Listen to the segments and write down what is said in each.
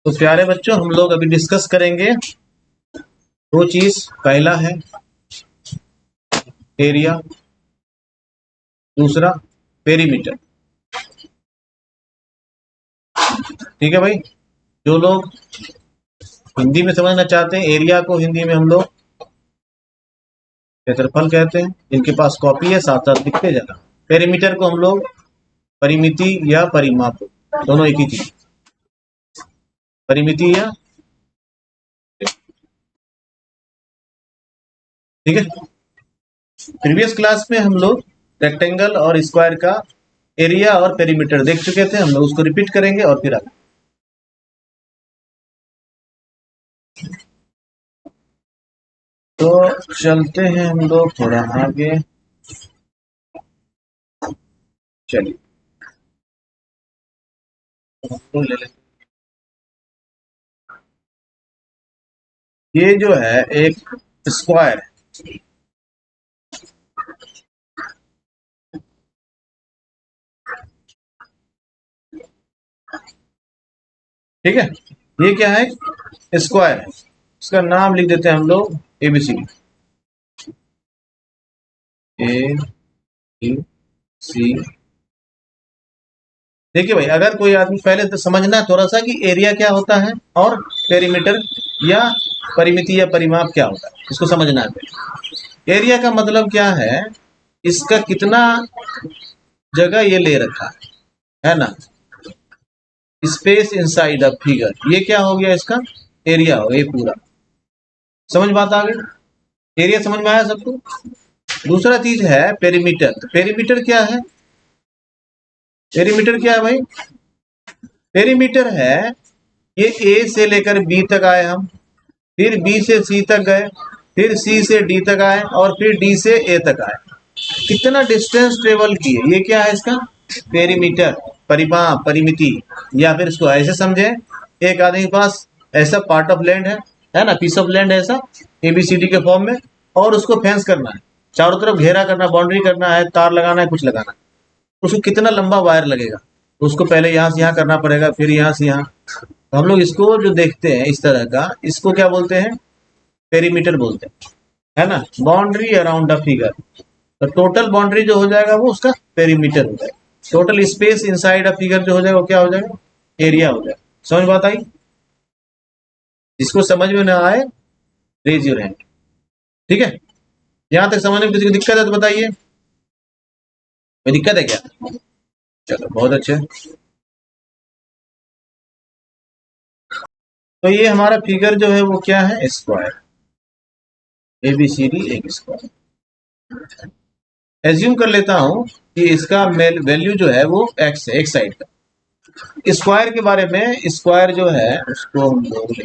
तो प्यारे बच्चों, हम लोग अभी डिस्कस करेंगे दो चीज। पहला है एरिया, दूसरा पेरीमीटर। ठीक है भाई। जो लोग हिंदी में समझना चाहते हैं, एरिया को हिंदी में हम लोग क्षेत्रफल कहते हैं। जिनके पास कॉपी है साथ साथ लिखते जाना। पेरीमीटर को हम लोग परिमिति या परिमाप, दोनों एक ही चीज। परिमिति या, ठीक है। प्रीवियस क्लास में हम लोग रेक्टेंगल और स्क्वायर का एरिया और पेरीमीटर देख चुके थे। हम लोग उसको रिपीट करेंगे और फिर आगे। तो चलते हैं हम लोग थोड़ा आगे। चलिए तो ले लेते। ये जो है एक स्क्वायर है, ठीक है। ये क्या है? स्क्वायर है। इसका नाम लिख देते हैं हम लोग एबीसी। ए बी सी। देखिए भाई, अगर कोई आदमी, पहले तो समझना थोड़ा सा कि एरिया क्या होता है और पेरीमीटर या परिमिति या परिमाप क्या होता है, इसको समझना है। एरिया का मतलब क्या है? इसका कितना जगह ये ले रखा है ना। स्पेस इनसाइड अ फिगर, ये क्या हो गया? इसका एरिया हो ये पूरा। समझ बात आ गई? एरिया समझ में आया सबको? दूसरा चीज है पेरीमीटर। तो पेरीमीटर क्या है? पेरीमीटर क्या है भाई? पेरीमीटर है, ये ए से लेकर बी तक आए हम, फिर बी से सी तक गए, फिर सी से डी तक आए और फिर डी से ए तक आए। कितना डिस्टेंस ट्रेवल किए, ये क्या है इसका? पेरीमीटर, परिमाप, परिमिति। या फिर इसको ऐसे समझे, एक आदमी के पास ऐसा पार्ट ऑफ लैंड है ना, पीस ऑफ लैंड है ऐसा एबीसीडी के फॉर्म में, और उसको फेंस करना है, चारों तरफ घेरा करना, बाउंड्री करना है, तार लगाना है, कुछ लगाना है। उसको कितना लंबा वायर लगेगा? तो उसको पहले यहाँ से यहाँ करना पड़ेगा, फिर यहाँ से यहाँ। तो हम लोग इसको जो देखते हैं इस तरह का, इसको क्या बोलते हैं? पेरीमीटर बोलते हैं, है ना। Boundary around a figure. तो टोटल बाउंड्री जो हो जाएगा वो उसका पेरीमीटर हो जाएगा। Total space inside a figure जो हो जाएगा वो क्या हो जाएगा? एरिया हो जाएगा। समझ बात आई? जिसको समझ में ना आए, रेज योर हैंड। ठीक है। यहां तक समझने में किसी को दिक्कत है तो बताइए। कोई दिक्कत है क्या? चलो बहुत अच्छे। तो ये हमारा फिगर जो है वो क्या है? स्क्वायर। एबीसीडी एक स्क्वायर। एज्यूम कर लेता हूं कि इसका वैल्यू जो है वो एक्स है, एक साइड का। स्क्वायर के बारे में, स्क्वायर जो है उसको हम लोग,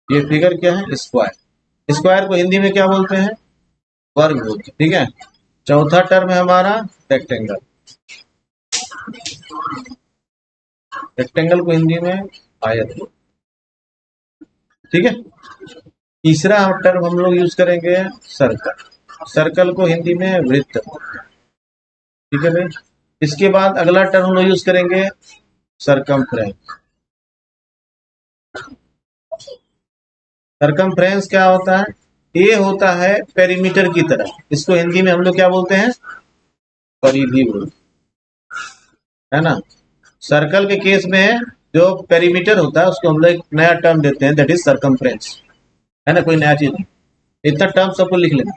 ये फिगर क्या है? स्क्वायर। स्क्वायर को हिंदी में क्या बोलते हैं? वर्ग बोलते हैं, ठीक है। चौथा टर्म है हमारा रेक्टेंगल। रेक्टेंगल को हिंदी में आयत, ठीक है। तीसरा टर्म हम लोग यूज करेंगे सर्कल। सर्कल को हिंदी में वृत्त, ठीक है भाई। इसके बाद अगला टर्म हम लोग यूज करेंगे सरकमफ्रेंस। सरकमफ्रेंस क्या होता है? ये होता है पेरीमीटर की तरह। इसको हिंदी में हम लोग क्या बोलते हैं? परिधि बोलते हैं, है ना। सर्कल के केस में जो पेरीमीटर होता है उसको हम लोग एक नया टर्म देते हैं, दैट इज सरकमफ्रेंस, है ना। कोई नया चीज नहीं, इतना टर्म सबको लिख लेना।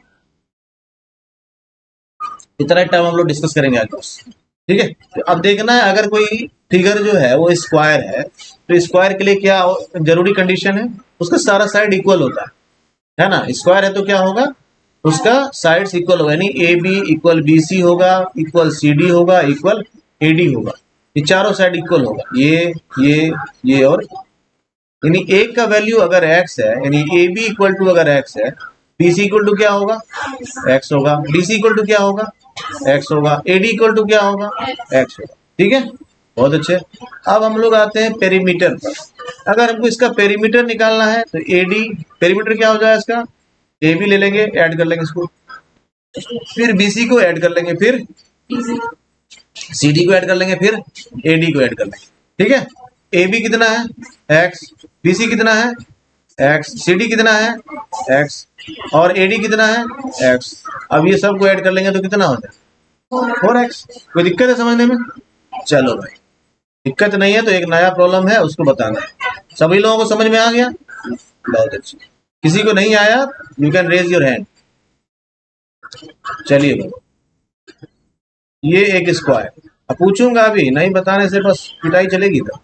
इतना टर्म हम लोग डिस्कस करेंगे आज बस, ठीक है। तो अब देखना है, अगर कोई फिगर जो है वो स्क्वायर है, तो स्क्वायर के लिए क्या जरूरी कंडीशन है? उसका सारा साइड इक्वल होता है ना। स्क्वायर है तो क्या होगा? उसका साइड्स इक्वल होगा, यानी A B equal B C होगा, इक्वल सी डी होगा, इक्वल ए डी होगा। ये चारों साइड इक्वल होगा, ये और, यानी एक का वैल्यू अगर एक्स है, यानी ए बी इक्वल टू अगर एक्स है, बी सी इक्वल टू क्या होगा? एक्स होगा। डी सी इक्वल टू क्या होगा? एक्स होगा। ए डी इक्वल टू क्या होगा? एक्स होगा, ठीक है। बहुत अच्छे। अब हम लोग आते हैं पेरीमीटर पर। अगर हमको इसका पेरीमीटर निकालना है तो ए डी, पेरीमीटर क्या हो जाएगा इसका? ए बी ले लेंगे, ऐड कर लेंगे इसको, फिर बी सी को ऐड कर लेंगे, फिर सी डी को ऐड कर लेंगे, फिर ए डी को ऐड कर लेंगे, ठीक है। ए बी कितना है एक्स, बी सी कितना है एक्स, सी डी कितना है एक्स, और ए डी कितना है एक्स। अब ये सब को ऐड कर लेंगे तो कितना हो जाए 4x। कोई दिक्कत है समझने में? चलो भाई, दिक्कत नहीं है तो एक नया प्रॉब्लम है उसको बताना है। सभी लोगों को समझ में आ गया? बहुत अच्छी। किसी को नहीं आया you can raise your hand. चलिए भाई, ये एक स्क्वायर, अब पूछूंगा अभी, नहीं बताने से बस पिटाई चलेगी। तो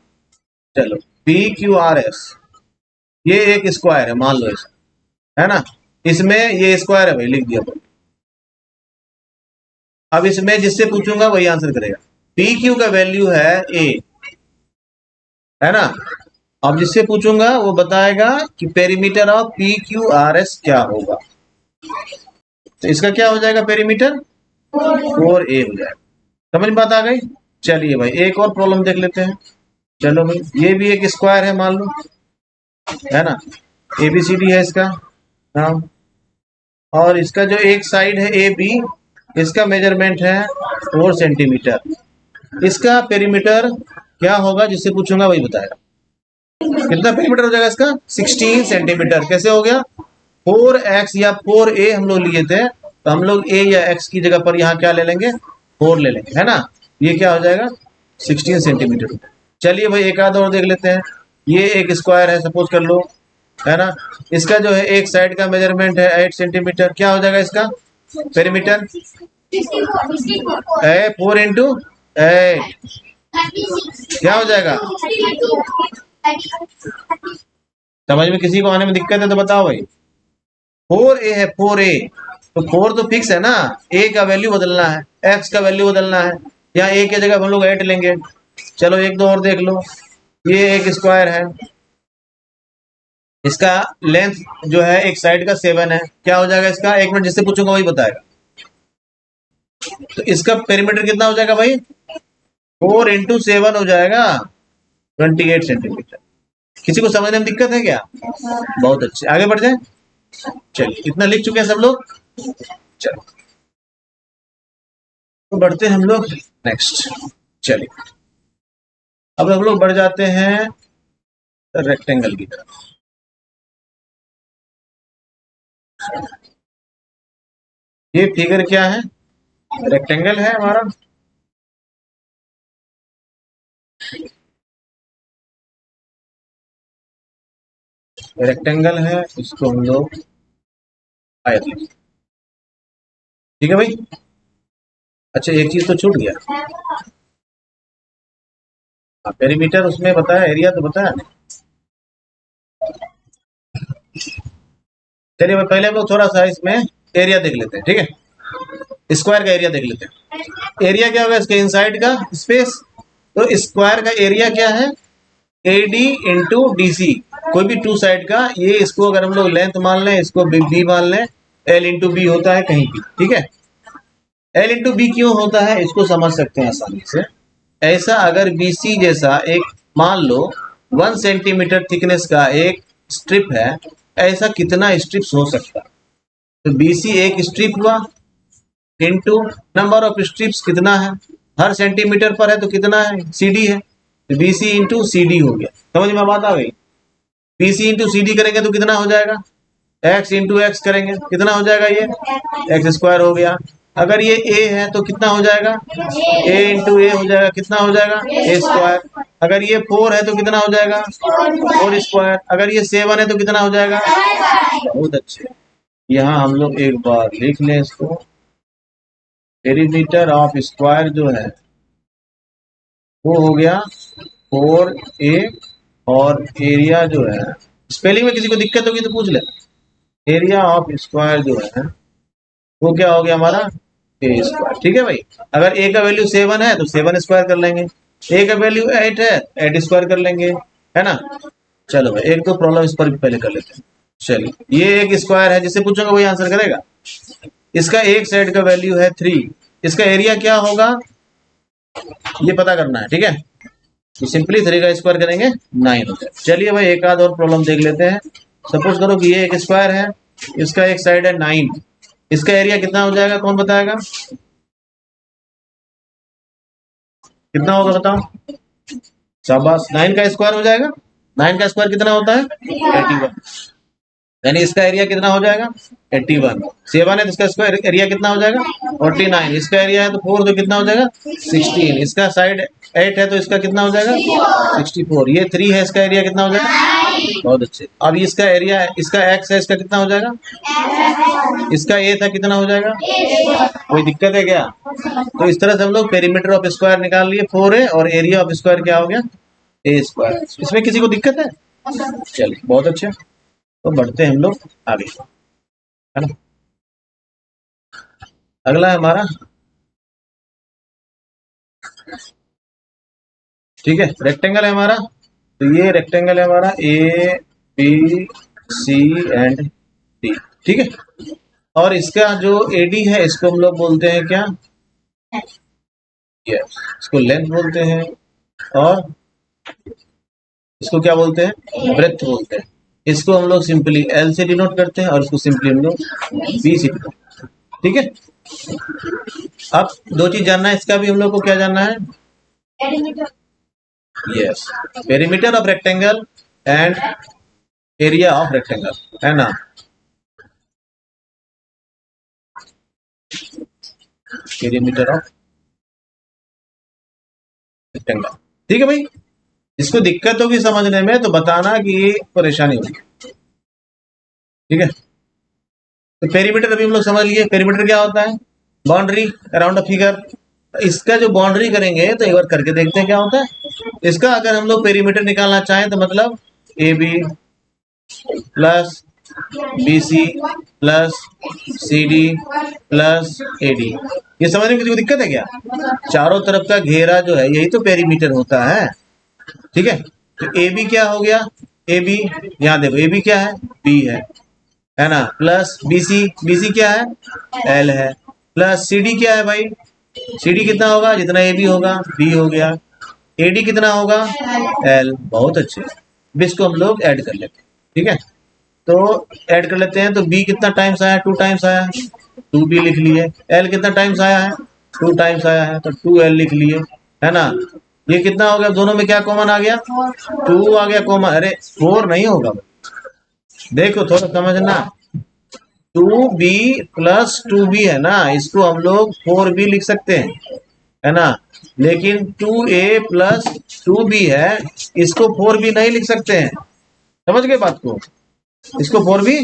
चलो पी क्यू आर एस, ये एक स्क्वायर है मान लो ऐसा, है ना। इसमें ये स्क्वायर है भाई, लिख दिया भाई। अब इसमें जिससे पूछूंगा वही आंसर करेगा। पी क्यू का वैल्यू है ए, है ना। अब जिससे पूछूंगा वो बताएगा कि perimeter of P Q R S क्या होगा। तो इसका क्या हो जाएगा पेरीमीटर 4a हो जाएगा। समझ में बात आ गई? चलिए भाई एक और प्रॉब्लम देख लेते हैं। चलो भाई, ये भी एक स्क्वायर है मान लो, है ना। ABCD है इसका नाम, और इसका जो एक साइड है AB, इसका मेजरमेंट है 4 सेंटीमीटर। इसका पेरीमीटर क्या होगा जिससे पूछूंगा वही बताएगा। कितना पेरीमीटर हो जाएगा इसका 16 सेंटीमीटर। कैसे हो गया 4x या 4a हम लोग लिए थे, तो हम लोग a या x की जगह पर यहाँ क्या ले लेंगे 4 ले लेंगे, है ना। ये क्या हो जाएगा 16 सेंटीमीटर। चलिए भाई एक आध और देख लेते हैं। ये एक स्क्वायर है सपोज कर लो, है ना। इसका जो है एक साइड का मेजरमेंट है 8 सेंटीमीटर। क्या हो जाएगा इसका पेरीमीटर 4 इंटू 8 क्या हो जाएगा। समझ में किसी को आने में दिक्कत है तो बताओ भाई। 4a है 4a, तो 4 तो फिक्स है ना, a का वैल्यू बदलना है, x का वैल्यू बदलना है, यहाँ a की जगह हम लोग 8 लेंगे। चलो एक दो और देख लो। ये एक स्क्वायर है, इसका लेंथ जो है एक साइड का 7 है। क्या हो जाएगा इसका, एक मिनट जिससे पूछूंगा वही बताएगा। तो इसका पेरीमीटर कितना हो जाएगा भाई 4 इंटू 7 हो जाएगा 28 सेंटीमीटर। किसी को समझने में दिक्कत है क्या? बहुत अच्छे, आगे बढ़ जाए। चलिए इतना लिख चुके हैं सब लोग। चलो तो बढ़ते हैं हम लोग नेक्स्ट। चलिए अब हम लोग बढ़ जाते हैं रेक्टेंगल की तरफ। ये फिगर क्या है, रेक्टेंगल है हमारा। रेक्टेंगल है, इसको हम लोग आयत लिखते हैं। ठीक है भाई। अच्छा एक चीज तो छूट गया, पेरीमीटर उसमें बताया, एरिया तो बताया। चलिए भाई पहले हम लोग थोड़ा सा इसमें एरिया देख लेते हैं, ठीक है। स्क्वायर का एरिया देख लेते हैं। एरिया क्या होगा इसके इनसाइड का स्पेस, तो स्क्वायर का एरिया क्या है AD इंटू DC, कोई भी टू साइड का। ये इसको अगर हम लोग लेंथ मान लें, इसको B मान लें, L इंटू बी होता है कहीं भी, ठीक है। L इंटू बी क्यों होता है इसको समझ सकते हैं आसानी से। ऐसा अगर BC जैसा एक मान लो 1 सेंटीमीटर थिकनेस का एक स्ट्रिप है, ऐसा कितना स्ट्रिप्स हो सकता है। तो BC एक स्ट्रिप हुआ इंटू नंबर ऑफ स्ट्रिप्स कितना है, हर सेंटीमीटर पर है तो कितना है CD है, तो BC इंटू CD हो गया। समझ में बात आ गई। BC इंटू CD करेंगे तो कितना हो जाएगा, x इंटू एक्स करेंगे कितना हो जाएगा, ये x स्क्वायर हो गया। अगर ये a है तो कितना हो जाएगा a इंटू ए हो जाएगा, कितना हो जाएगा a स्क्वायर। अगर ये 4 है तो कितना हो जाएगा 4 स्क्वायर। अगर ये 7 है तो कितना हो जाएगा। बहुत अच्छे, यहाँ हम लोग एक बार लिख लें इसको। पेरीमीटर ऑफ स्क्वायर जो है वो हो गया 4a, और एरिया जो है, स्पेलिंग में किसी को दिक्कत होगी तो पूछ लेना। एरिया ऑफ स्क्वायर जो है वो क्या हो गया हमारा a स्क्वायर। ठीक है भाई। अगर a का वैल्यू 7 है तो 7 स्क्वायर कर लेंगे, a का वैल्यू 8 है 8 स्क्वायर कर लेंगे, है ना। चलो भाई एक दो प्रॉब्लम इस पर भी पहले कर लेते हैं। चलिए ये एक स्क्वायर है, जिससे पूछोगे वही आंसर करेगा। इसका एक साइड का वैल्यू है 3, इसका एरिया क्या होगा ये पता करना है, ठीक है। तो सिंपली 3 का स्क्वायर करेंगे 9 होता है। चलिए भाई एक आध और प्रॉब्लम देख लेते हैं। सपोज करो कि ये एक स्क्वायर है, इसका एक साइड है 9, इसका एरिया कितना हो जाएगा कौन बताएगा, कितना होगा बताओ। शाबाश, 9 का स्क्वायर हो जाएगा। 9 का स्क्वायर कितना होता है? 81। यानी इसका एरिया कितना हो जाएगा? 81। 7 है तो इसका स्क्वायर एरिया कितना हो जाएगा? 49। इसका एरिया है तो 4 तो कितना हो जाएगा? 16। इसका साइड 8 है तो इसका कितना हो जाएगा? 64। ये 3 है, इसका एरिया कितना हो जाएगा? बहुत अच्छे। अब इसका एरिया है, इसका एक्स है, इसका कितना हो जाएगा? इसका ए था, कितना हो जाएगा? कोई दिक्कत है क्या? तो इस तरह से हम लोग पेरीमीटर ऑफ स्क्वायर निकाल लिए 4 है, और एरिया ऑफ स्क्वायर क्या हो गया? ए स्क्वायर। इसमें किसी को दिक्कत है? चलिए बहुत अच्छे। तो बढ़ते हैं हम लोग आगे, है ना। अगला है हमारा, ठीक है, रेक्टेंगल है हमारा। तो ये रेक्टेंगल है हमारा A B C and D, ठीक है। और इसका जो एडी है इसको हम लोग बोलते हैं क्या? यस, इसको लेंथ बोलते हैं, और इसको क्या बोलते हैं? ब्रेथ बोलते हैं। इसको हम लोग सिंपली एल से डिनोट करते हैं, और इसको सिंपली हम लोग बी से डिनोट, ठीक है। अब दो चीज जानना है, इसका भी हम लोग को क्या जानना है? Yes, perimeter of rectangle and area of rectangle, है ना। पेरीमीटर ऑफ रेक्टेंगल, ठीक है भाई। इसको दिक्कत होगी समझने में तो बताना कि ये परेशानी होगी, ठीक है। तो पेरीमीटर अभी हम लोग समझ लिए। पेरीमीटर क्या होता है? Boundary around a figure. इसका जो बाउंड्री करेंगे तो एक बार करके देखते हैं क्या होता है। इसका अगर हम लोग पेरीमीटर निकालना चाहें तो मतलब A B plus B C plus C D plus A D. ये समझने में किसी को दिक्कत है क्या? चारों तरफ का घेरा जो है यही तो पेरीमीटर होता है, ठीक है। तो ए बी क्या हो गया? ए बी, यहाँ देखो ए बी क्या है? बी है ना। प्लस बी सी क्या है? एल है। प्लस सी डी क्या है भाई? सी डी कितना होगा? जितना ए बी होगा, बी हो गया। ए डी कितना होगा? एल। बहुत अच्छे। अब इसको हम लोग ऐड कर लेते हैं, ठीक है। तो ऐड कर लेते हैं। तो बी कितना टाइम्स आया? 2 टाइम्स आया, 2 बी लिख लिए। एल कितना टाइम्स आया है? 2 टाइम्स आया है, तो 2 एल लिख लिए, है ना। ये कितना हो गया? दोनों में क्या कॉमन आ गया? 2 आ गया कॉमन। अरे 4 नहीं होगा, देखो थोड़ा समझना। 2b प्लस 2b है ना, इसको हम लोग 4b लिख सकते हैं, है ना। लेकिन 2a प्लस 2b है, इसको 4b नहीं लिख सकते हैं। समझ गए बात को? इसको 4b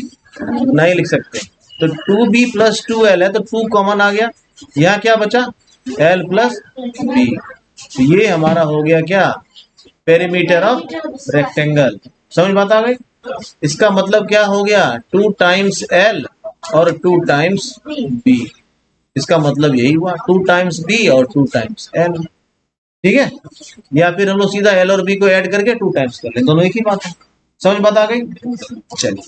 नहीं लिख सकते। तो 2b प्लस 2l है, तो 2 कॉमन आ गया। यहाँ क्या बचा? l plus b। तो ये हमारा हो गया क्या? Perimeter of rectangle. समझ बात आ गई? इसका मतलब क्या हो गया? 2 टाइम्स l और 2 टाइम्स b। इसका मतलब यही हुआ, 2 टाइम्स b और 2 टाइम्स l, ठीक है। या फिर हम लोग सीधा l और b को ऐड करके 2 टाइम्स कर ले, दोनों एक ही बात है। समझ बात आ गई? चलिए,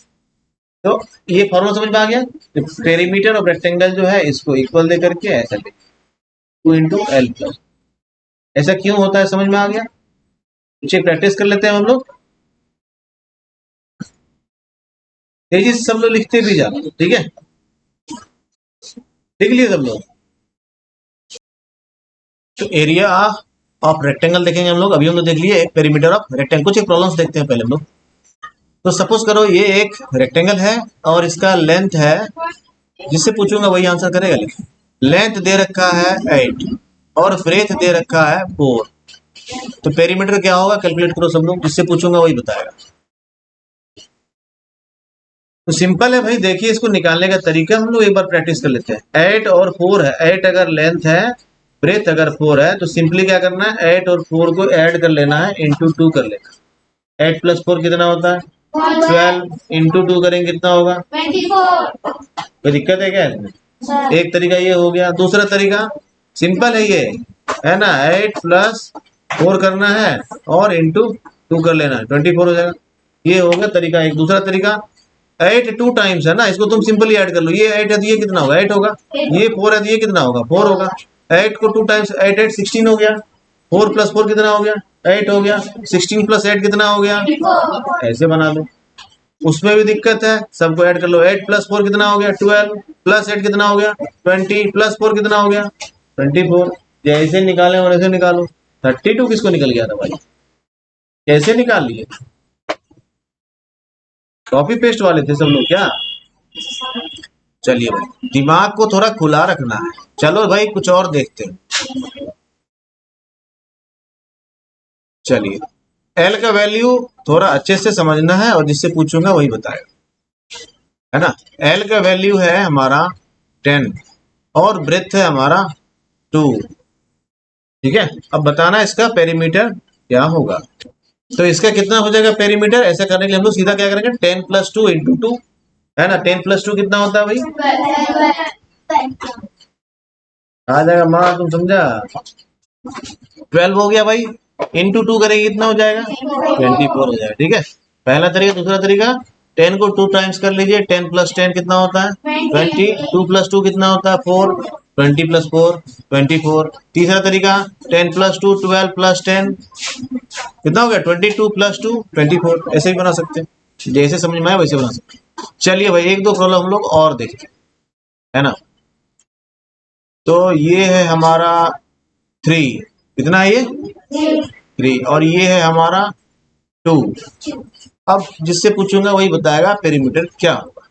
तो ये फॉर्मूला समझ में आ गया। पेरीमीटर ऑफ रेक्टेंगल जो है इसको इक्वल दे करके ऐसा लिख 2 इंटू एल प्लस। ऐसा क्यों होता है समझ में आ गया? पीछे प्रैक्टिस कर लेते हैं हम लोग, तेजी से सब लोग लिखते भी जाना, ठीक है। लिख लिए सब लोग? तो एरिया ऑफ रेक्टेंगल देखेंगे हम लोग। अभी हम लोग देख लिए एक पेरीमीटर ऑफ रेक्टेंगल। कुछ एक प्रॉब्लम्स देखते हैं पहले हम लोग। तो सपोज करो ये एक रेक्टेंगल है और इसका लेंथ है, जिससे पूछूंगा वही आंसर करेगा। लेकिन लेंथ दे रखा है 8 और ब्रेथ दे रखा है 4। तो पेरीमीटर क्या होगा? कैलकुलेट करो सब लोग, जिससे पूछूंगा वही बताएगा। तो सिंपल है भाई, देखिए इसको निकालने का तरीका हम लोग एक बार प्रैक्टिस कर लेते हैं। 8 और 4 है, 8 अगर लेंथ है, ब्रेथ अगर 4 है, तो सिंपली क्या करना है? 8 और 4 को ऐड कर लेना है, इंटू 2 कर लेना। 8 प्लस 4 कितना होता है? 12। इंटू 2 करेंगे कितना होगा? 24। कोई दिक्कत है क्या इसमें? एक तरीका ये हो गया। दूसरा तरीका सिंपल है ये, है ना। 8 प्लस 4 करना है और इंटू 2 कर लेना है, 24 हो जाएगा। ये हो गया तरीका एक। दूसरा तरीका 8 2 टाइम्स है ना, इसको तुम सिंपली ऐड कर लो। ये 8 है तो ये कितना होगा? 8 होगा। ये 4 है तो ये कितना होगा? 4 होगा। 8 को 2 टाइम्स 8 8 16 हो गया। 4 प्लस 4 कितना हो गया? 8 हो गया। 16 प्लस 8 कितना हो गया? ऐसे बना लो। उसमें भी दिक्कत है, सबको ऐड कर लो। 8 प्लस 4 कितना हो गया? 12 प्लस 8 कितना हो गया? 20 प्लस 4 कितना हो गया? 24। जैसे निकाले और ऐसे निकालो। 32 किसको निकल गया था भाई? कैसे निकाल लिए? कॉपी पेस्ट वाले थे सब लोग क्या? चलिए भाई, दिमाग को थोड़ा खुला रखना है। चलो भाई कुछ और देखते हैं। चलिए, एल का वैल्यू थोड़ा अच्छे से समझना है और जिससे पूछूंगा वही बताएगा, है ना। एल का वैल्यू है हमारा 10 और ब्रेथ है हमारा 2। ठीक है, अब बताना इसका पेरीमीटर क्या होगा। तो इसका कितना हो जाएगा पेरीमीटर? ऐसा करने के लिए हम लोग सीधा क्या करेंगे, 10 प्लस 2 इंटू 2, है ना। 10 प्लस 2 कितना होता है भाई? आ जाएगा माँ, तुम समझा? 12 हो गया भाई। इंटू 2 करेंगे कितना हो जाएगा? 24 हो जाएगा। ठीक है, पहला तरीका। दूसरा तरीका, 10 को 2 टाइम्स कर लीजिए। 10 प्लस 10 कितना होता है? 20। 2 प्लस 2 कितना होता है? 4। 20 प्लस 4 24। तीसरा तरीका, 10 प्लस 2 12 प्लस 10 कितना हो गया? 22 प्लस 2 24। ऐसे ही बना सकते हैं, जैसे समझ में आए वैसे बना सकते हैं। चलिए भाई, एक दो प्रॉब्लम हम लोग और देखते हैं, है ना। तो ये है हमारा 3, कितना है ये? 3। और ये है हमारा 2। अब जिससे पूछूंगा वही बताएगा पेरीमीटर क्या होगा।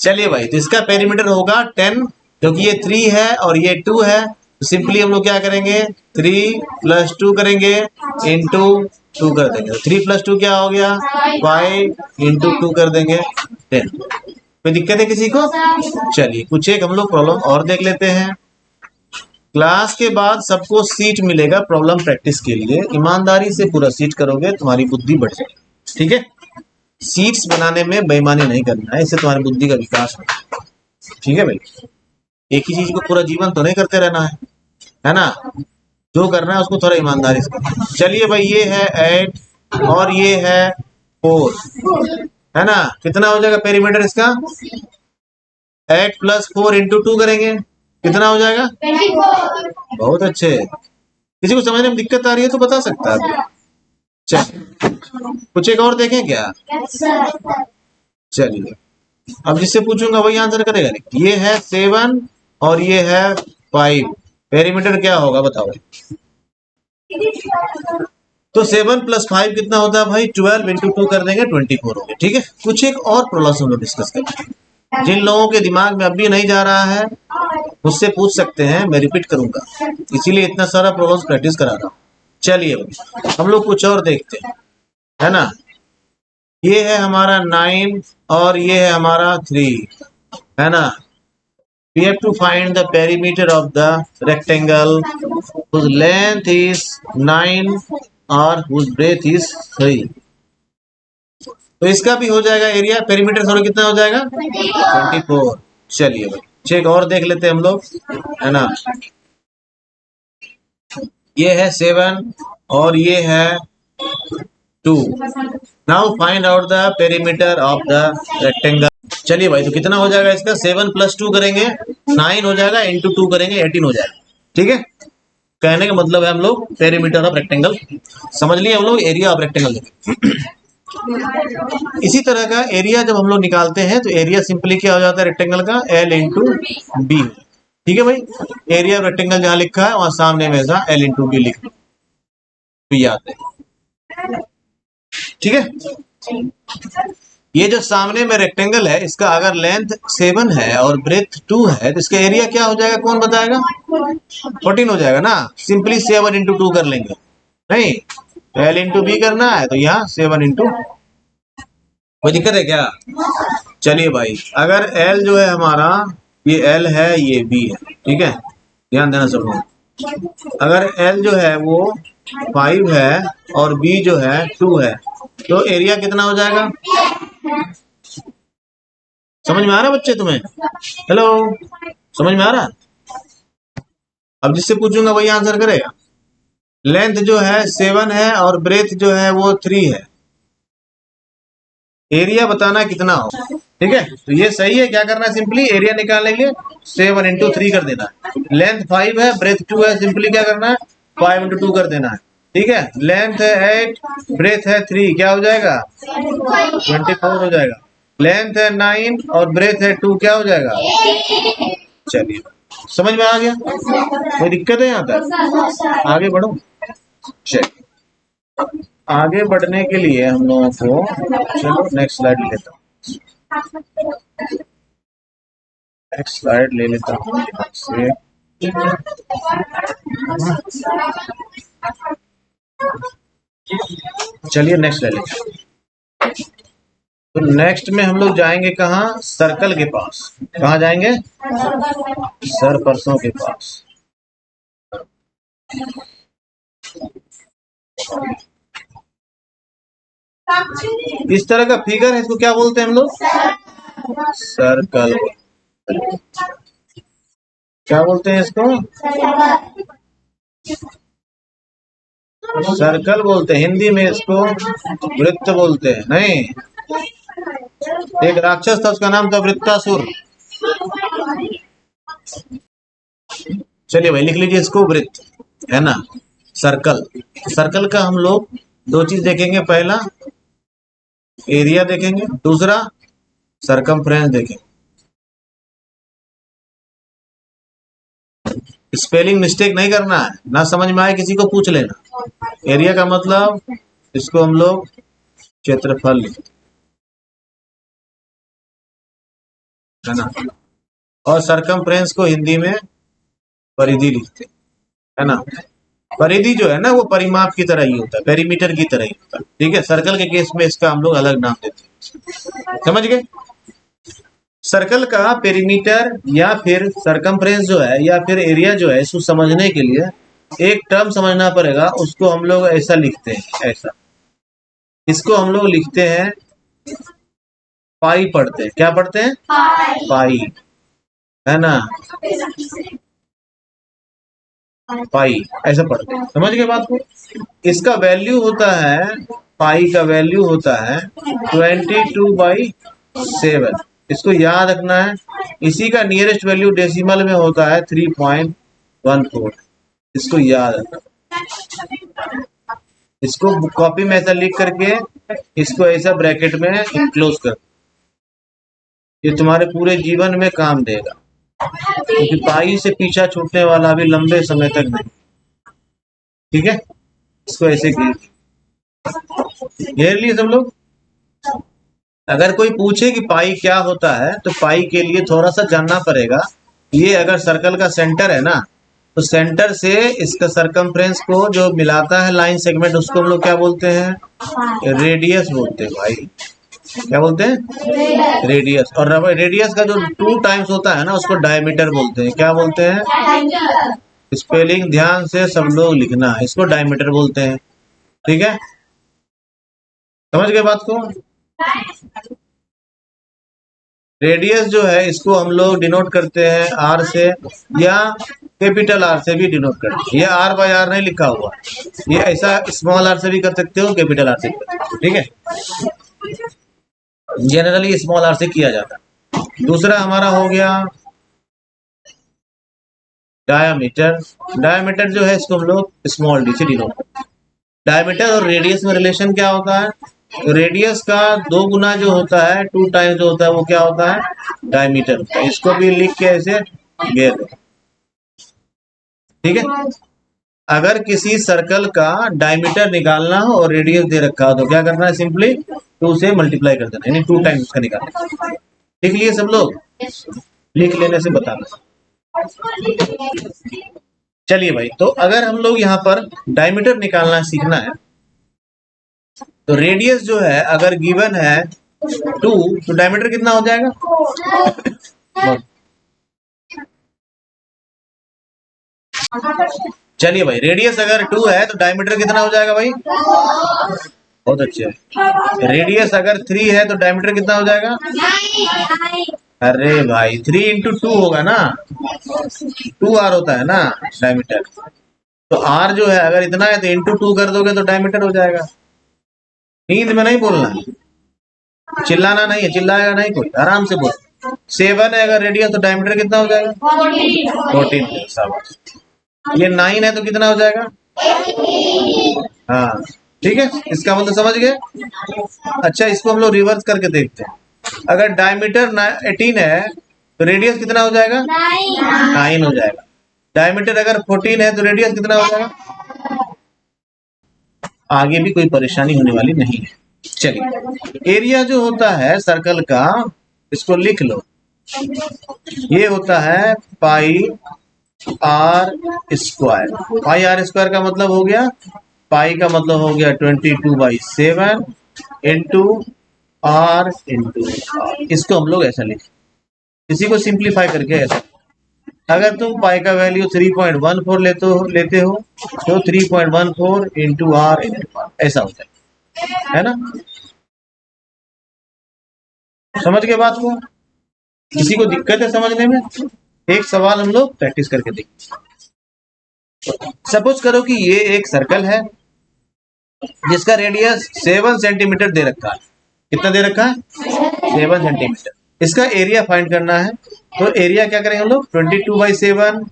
चलिए भाई, तो इसका पेरीमीटर होगा 10, क्योंकि ये 3 है और ये 2 है। तो सिंपली हम लोग क्या करेंगे, 3 प्लस 2 करेंगे इंटू 2 कर देंगे। 3 प्लस 2 क्या हो गया? 5 इंटू 2 कर देंगे 10। कोई दिक्कत है किसी को? चलिए कुछ एक हम लोग प्रॉब्लम और देख लेते हैं। क्लास के बाद सबको सीट मिलेगा प्रॉब्लम प्रैक्टिस के लिए। ईमानदारी से पूरा सीट करोगे तुम्हारी बुद्धि बढ़ जाएगी। ठीक है, सीट्स बनाने में बेईमानी नहीं करना है, इससे तुम्हारी बुद्धि का विकास होगा। ठीक है भाई, एक ही चीज को पूरा जीवन तो नहीं करते रहना है ना। जो करना है उसको थोड़ा ईमानदारी से करना। चलिए भाई, ये है 8 और ये है 4, है ना। कितना हो जाएगा पेरीमीटर इसका? 8 प्लस 4 इंटू 2 करेंगे, कितना हो जाएगा? 24। बहुत अच्छे। किसी को समझने में दिक्कत आ रही है तो बता सकता है। चलिए कुछ एक और देखें क्या? चलिए, अब जिससे पूछूंगा वही आंसर करेगा। ये है 7 और ये है 5, पेरीमीटर क्या होगा बताओ। तो 7 प्लस 5 कितना होता है भाई? 12 इंटू 2 कर देंगे 24 हो गया। ठीक है, कुछ एक और प्रॉब्लम हम लोग डिस्कस करेंगे। जिन लोगों के दिमाग में अभी नहीं जा रहा है मुझसे पूछ सकते हैं, मैं रिपीट करूंगा, इसीलिए इतना सारा प्रॉब्लम्स प्रैक्टिस करा रहा हूँ। चलिए हम लोग कुछ और देखते हैं, है ना। ये है हमारा 9 और ये है हमारा 3, है ना। We have to find the perimeter of the rectangle whose length is 9 और whose breadth is 3। तो इसका भी हो जाएगा एरिया, पेरीमीटर सॉरी कितना हो जाएगा? 24। चलिए भाई चेक और देख लेते हैं हम लोग, है ना। ये है 7 और ये है 2। Now find out the perimeter of the rectangle. चलिए भाई, तो कितना हो जाएगा इसका? 7 प्लस 2 करेंगे 9 हो जाएगा, इंटू 2 करेंगे 18 हो जाएगा। ठीक है, कहने का मतलब है हम लोग पेरीमीटर ऑफ रेक्टेंगल समझ लिए, हम लोग एरिया ऑफ रेक्टेंगल। इसी तरह का एरिया जब हम लोग निकालते हैं तो एरिया सिंपली क्या हो जाता है रेक्टेंगल का? L into B. ठीक है भाई, एरिया ऑफ रेक्टेंगल जहां लिखा है वहां सामने में ऐसा L इंटू बी लिख तो याद है। ठीक है, ये जो सामने में रेक्टेंगल है इसका अगर लेंथ 7 है और ब्रेथ 2 है तो इसका एरिया क्या हो जाएगा? कौन बताएगा? 14 हो जाएगा ना। सिंपली 7 इंटू 2 कर लेंगे, नहीं L इंटू बी करना है तो यहाँ 7 इंटू। कोई दिक्कत है क्या? चलिए भाई, अगर L जो है हमारा, ये L है ये B है, ठीक है, ध्यान देना सब लोग। अगर L जो है वो 5 है और B जो है 2 है तो एरिया कितना हो जाएगा? समझ में आ रहा है बच्चे तुम्हें? हेलो, समझ में आ रहा है? अब जिससे पूछूंगा वही आंसर करेगा। लेंथ जो है 7 है और ब्रेथ जो है वो 3 है, एरिया बताना कितना हो। ठीक है, तो ये सही है। क्या करना है? सिंपली एरिया निकालने के लिए 7 इंटू 3 कर देना है। लेंथ 5 है, ब्रेथ 2 है, सिंपली क्या करना है? 5 इंटू 2 कर देना है। ठीक है, लेंथ है 8, ब्रेथ है 3, क्या हो जाएगा? 24 हो जाएगा। लेंथ है 9 और ब्रेथ है 2, क्या हो जाएगा? चलिए, समझ में आ गया? कोई दिक्कत है यहाँ तक? आगे बढ़ो। चलिए। आगे बढ़ने के लिए हम लोगों को, चलो नेक्स्ट स्लाइड लेता हूँ, नेक्स्ट स्लाइड ले लेता हूँ यहाँ से। चलिए नेक्स्ट ले लेते हैं। तो नेक्स्ट में हम लोग जाएंगे कहाँ? सर्कल के पास। कहाँ जाएंगे? सरपर्सों के पास। इस तरह का फिगर है, इसको क्या बोलते हैं हम लोग? सर्कल। क्या बोलते हैं इसको? सर्कल बोलते हैं। हिंदी में इसको वृत्त बोलते हैं। नहीं, एक राक्षस था, उसका नाम था वृत्तासुर। चलिए भाई लिख लीजिए इसको, वृत्त है ना, सर्कल। सर्कल का हम लोग दो चीज देखेंगे, पहला एरिया देखेंगे, दूसरा सरकमफ्रेंस देखेंगे। स्पेलिंग मिस्टेक नहीं करना है, ना समझ में आए किसी को पूछ लेना। एरिया का मतलब इसको हम लोग क्षेत्रफल लिखते है ना, और सरकमफ्रेंस को हिंदी में परिधि लिखते है ना। परिधि जो है ना वो परिमाप की तरह ही होता है, पेरीमीटर की तरह ही होता है। ठीक है, सर्कल के केस में इसका हम लोग अलग नाम देते हैं। समझ गए? सर्कल का पेरीमीटर या फिर सरकमफ्रेंस जो है या फिर एरिया जो है, इसको समझने के लिए एक टर्म समझना पड़ेगा। उसको हम लोग ऐसा लिखते हैं, ऐसा। इसको हम लोग लिखते हैं पाई, पढ़ते हैं। क्या पढ़ते हैं? पाई, है ना, पाई ऐसा पढ़ते हैं। समझ गए बात को? इसका वैल्यू होता है, पाई का वैल्यू होता है 22/7। इसको याद रखना है। इसी का नियरेस्ट वैल्यू डेसिमल में होता है 3.14। इसको याद रखना। इसको कॉपी में ऐसा लिख करके इसको ऐसा ब्रैकेट में इनक्लोज कर, ये तुम्हारे पूरे जीवन में काम देगा, क्योंकि पाई से पीछा छूटने वाला अभी लंबे समय तक नहीं। ठीक है, इसको ऐसे घेर लिए सब लोग। अगर कोई पूछे कि पाई क्या होता है, तो पाई के लिए थोड़ा सा जानना पड़ेगा। ये अगर सर्कल का सेंटर है ना, तो सेंटर से इसका सरकमफ्रेंस को जो मिलाता है लाइन सेगमेंट, उसको हम लोग क्या बोलते हैं? रेडियस बोलते हैं भाई। क्या बोलते हैं? रेडियस। और रेडियस का जो 2 टाइम्स होता है ना, उसको डायमीटर बोलते हैं। क्या बोलते हैं? स्पेलिंग ध्यान से सब लोग लिखना, इसको डायमीटर बोलते हैं। ठीक है, समझ गए बात को? रेडियस जो है इसको हम लोग डिनोट करते हैं आर से, या कैपिटल आर से भी डिनोट करते हैं। ये आर बाय आर नहीं लिखा हुआ, ये ऐसा स्मॉल आर से भी कर सकते हो, कैपिटल आर से भी कर सकते हो। ठीक है, जनरली स्मॉल आर से किया जाता है। दूसरा हमारा हो गया डायामीटर। डायामीटर जो है इसको हम लोग स्मॉल डी से डिनोट करते हैं। डायमीटर और रेडियस में रिलेशन क्या होता है? रेडियस का 2 गुना जो होता है, 2 टाइम्स जो होता है, वो क्या होता है? डायमीटर होता है। इसको भी लिख के ऐसे घेर दो। ठीक है, अगर किसी सर्कल का डायमीटर निकालना हो और रेडियस दे रखा हो, तो क्या करना है? सिंपली 2 से मल्टीप्लाई कर देना, यानी 2 टाइम्स उसका निकालना। लिख लिए सब लोग? लिख लेने से बताना। चलिए भाई, तो अगर हम लोग यहाँ पर डायमीटर निकालना सीखना है, तो रेडियस जो है अगर गिवन है 2, तो डायमीटर कितना हो जाएगा? चलिए भाई, रेडियस अगर 2 है तो डायमीटर कितना हो जाएगा भाई? बहुत अच्छे। रेडियस अगर 3 है तो डायमीटर कितना हो जाएगा? अरे भाई 3 इंटू 2 होगा ना, 2R होता है ना डायमीटर। तो R जो है अगर इतना है तो इंटू 2 कर दोगे तो डायमीटर हो जाएगा। नींद में नहीं बोलना है, चिल्लाना नहीं है, चिल्लाएगा नहीं कोई, आराम से बोल। 7 है अगर रेडियस तो डायमीटर कितना हो जाएगा? 14। ये 9 है तो कितना हो जाएगा? हाँ ठीक है, इसका मतलब समझ गए। अच्छा, इसको हम लोग रिवर्स करके देखते हैं। अगर डायमीटर 18 है तो रेडियस कितना हो जाएगा? 9 हो जाएगा। डायमीटर अगर 14 है तो रेडियस कितना हो जाएगा? आगे भी कोई परेशानी होने वाली नहीं है। चलिए, एरिया जो होता है सर्कल का, इसको लिख लो, ये होता है pi R square. Pi R square का मतलब हो गया, पाई का मतलब हो गया 22/7 इंटू आर इंटू आर। इसको हम लोग ऐसा लिखें, इसी को सिंप्लीफाई करके ऐसा। अगर तुम पाई का वैल्यू 3.14 लेते हो तो 3.14 इंटू आर ऐसा होता है ना। समझ गए बात को? किसी को दिक्कत है समझने में? एक सवाल हम लोग प्रैक्टिस करके देखिए। सपोज करो कि ये एक सर्कल है जिसका रेडियस 7 सेंटीमीटर दे रखा है। कितना दे रखा है? 7 सेंटीमीटर। इसका एरिया फाइंड करना है, तो एरिया क्या करेंगे हम लोग? 22/7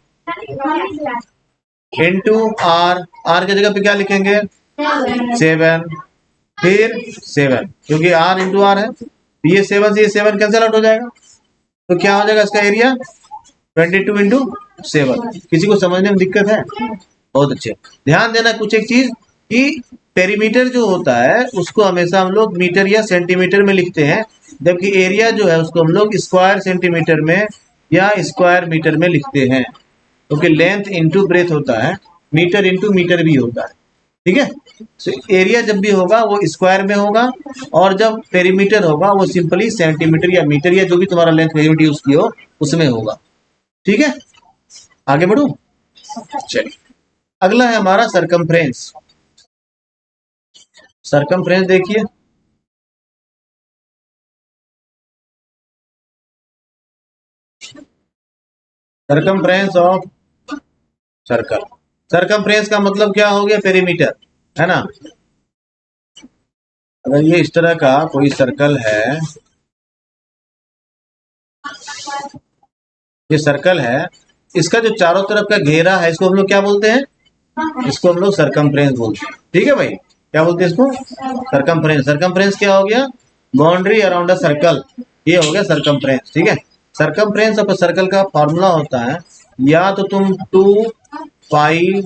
इंटू आर। आर की जगह पे क्या लिखेंगे? 7, फिर 7, क्योंकि आर इंटू आर है, तो ये 7 से ये 7 कैंसिल आउट हो जाएगा, तो क्या हो जाएगा इसका एरिया? 22 इंटू 7। किसी को समझने में दिक्कत है? बहुत अच्छे। ध्यान देना कुछ एक चीज कि पेरीमीटर जो होता है उसको हमेशा हम लोग मीटर या सेंटीमीटर में लिखते हैं, जबकि एरिया जो है उसको हम लोग स्क्वायर सेंटीमीटर में या स्क्वायर मीटर में लिखते हैं, क्योंकि लेंथ इंटू ब्रेथ होता है, मीटर इंटू मीटर भी होता है। ठीक है, तो एरिया जब भी होगा वो स्क्वायर में होगा, और जब पेरीमीटर होगा वो सिंपली सेंटीमीटर या मीटर या जो भी तुम्हारा लेंथ यूनिट यूज की हो उसमें होगा। ठीक है, आगे बढ़ू। चलिए, अगला है हमारा सरकमफ्रेंस। सरकमफ्रेंस देखिए, सरकमफ्रेंस ऑफ सर्कल। सरकमफ्रेंस का मतलब क्या हो गया? पेरीमीटर, है ना। अगर ये इस तरह का कोई सर्कल है, ये सर्कल है, इसका जो चारों तरफ का घेरा है इसको हम लोग क्या बोलते हैं? इसको हम लोग सरकमफ्रेंस बोलते हैं। ठीक है भाई, क्या बोलते हैं इसको? सरकमफ्रेंस। सरकमफ्रेंस क्या हो गया? बाउंड्री अराउंड अ सर्कल, ये हो गया सरकमफ्रेंस। ठीक है, सरकमफ्रेंस ऑफ सर्कल का फॉर्मूला होता है, या तो तुम 2 पाई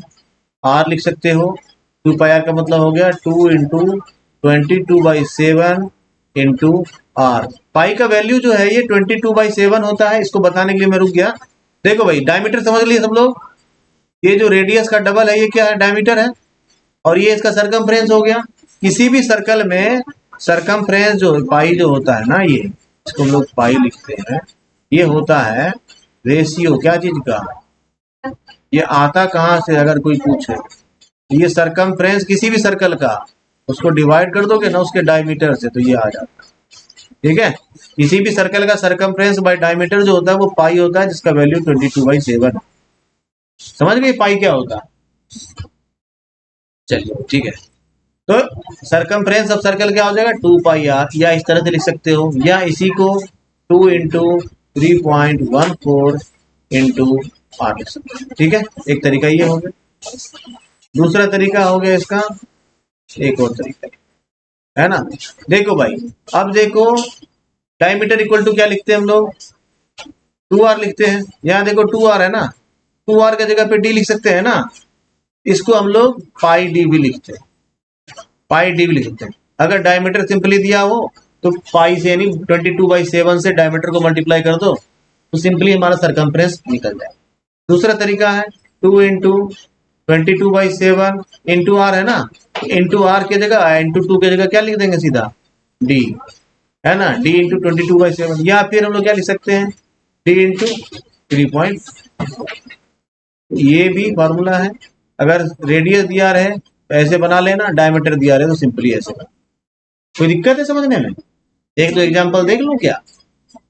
आर लिख सकते हो। 2 पाई आर का मतलब हो गया 2 इंटू 22/7 इंटू आर। पाई का वैल्यू जो है ये 22/7 होता है, इसको बताने के लिए मैं रुक गया। देखो भाई, डायमीटर समझ लिए सब लोग, ये जो रेडियस का डबल है ये क्या है? डायमीटर है, और ये इसका सरकमफ्रेंस हो गया। किसी भी सर्कल में सरकमफ्रेंस जो पाई जो होता है ना, ये इसको हम लोग पाई लिखते हैं, ये होता है रेशियो क्या चीज का? ये आता कहाँ से अगर कोई पूछे, ये सरकमफ्रेंस किसी भी सर्कल का, उसको डिवाइड कर दोगे ना उसके डायमीटर से, तो ये आ जाता है। ठीक है, किसी भी सर्कल का सरकमफ्रेंस बाय डायमीटर जो होता है वो पाई होता है, जिसका वैल्यू 22/7। समझ गए पाई क्या होता है? चलिए ठीक है, तो सरकमफ्रेंस ऑफ सर्कल क्या हो जाएगा? 2 पाई आर, या इस तरह से लिख सकते हो, या इसी को 2 इंटू 3.14 इंटू आर लिख सकते हो। ठीक है, एक तरीका ये हो गया। दूसरा तरीका हो गया इसका, एक और तरीका है ना। देखो भाई, अब देखो, डायमीटर इक्वल टू क्या लिखते हैं हम लोग? 2 आर लिखते हैं। यहाँ देखो 2 आर है ना, 2 आर की जगह पे डी लिख सकते हैं ना, इसको हम लोग पाई डी भी लिखते हैं, पाई डी भी लिख सकते हैं। अगर डायमीटर सिंपली दिया हो तो पाई से यानी 22/7 से डायमीटर को मल्टीप्लाई कर दो, तो सिंपली हमारा सरकमफ्रेंस निकल जाए। दूसरा तरीका है 2 इंटू 22/7 इंटू आर है ना, इंटू आर की जगह इंटू 2 की जगह क्या लिख देंगे? सीधा डी, है ना, डी इंटू 22/7। या फिर हम लोग क्या लिख सकते हैं? D into 3. ये भी फॉर्मूला है। अगर रेडियस दिया रहे तो ऐसे बना लेना, डायमीटर दिया रहे तो सिंपली ऐसे बना। कोई दिक्कत है समझने में? एक दो एग्जांपल देख लूं क्या?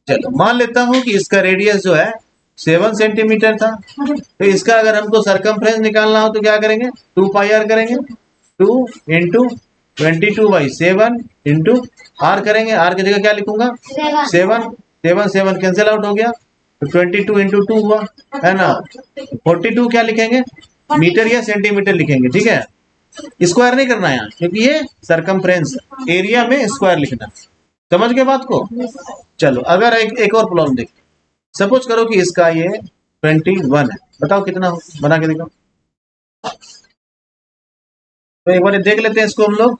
चलो, मान लेता हूं कि इसका रेडियस जो है 7 सेंटीमीटर था, तो इसका अगर हमको सरकमफ्रेंस निकालना हो तो क्या करेंगे? 2 पाई आर करेंगे, 2 इंटू 22/7 इंटू आर करेंगे। आर की जगह क्या लिखूंगा? 7, 7 कैंसिल आउट हो गया, तो 22 इंटू 2 हुआ, है ना। 42 क्या लिखेंगे? मीटर या सेंटीमीटर लिखेंगे। ठीक है, स्क्वायर नहीं करना है क्योंकि ये सरकमफ्रेंस, एरिया में स्क्वायर लिखना। समझ गए बात को? चलो, अगर एक और प्रॉब्लम देखते, सपोज करो कि इसका ये 21 है, बताओ कितना हो, बना के देखो। तो एक बार देख लेते हैं इसको हम लोग।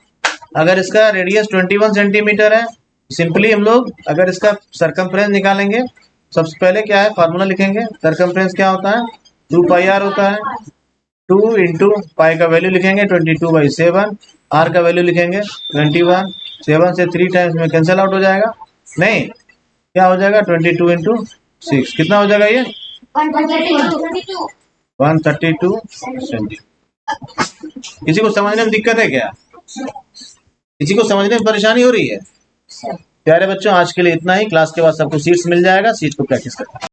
अगर इसका रेडियस 21 सेंटीमीटर है, सिंपली हम लोग अगर इसका सरकमफ्रेंस निकालेंगे, सबसे पहले क्या है फार्मूला लिखेंगे। सरकमफ्रेंस क्या होता है, 2 पाई आर होता है। 2 इंटू पाई का वैल्यू लिखेंगे 22/7, आर का वैल्यू लिखेंगे 21। 7 से 3 टाइम्स में कैंसिल आउट हो जाएगा, नहीं क्या हो जाएगा 22 इंटू 6, कितना हो जाएगा ये 132 सेंटीमीटर। किसी को समझने में दिक्कत है क्या, किसी को समझने में परेशानी हो रही है? प्यारे बच्चों आज के लिए इतना ही। क्लास के बाद सबको सीट्स मिल जाएगा, सीट को प्रैक्टिस करें।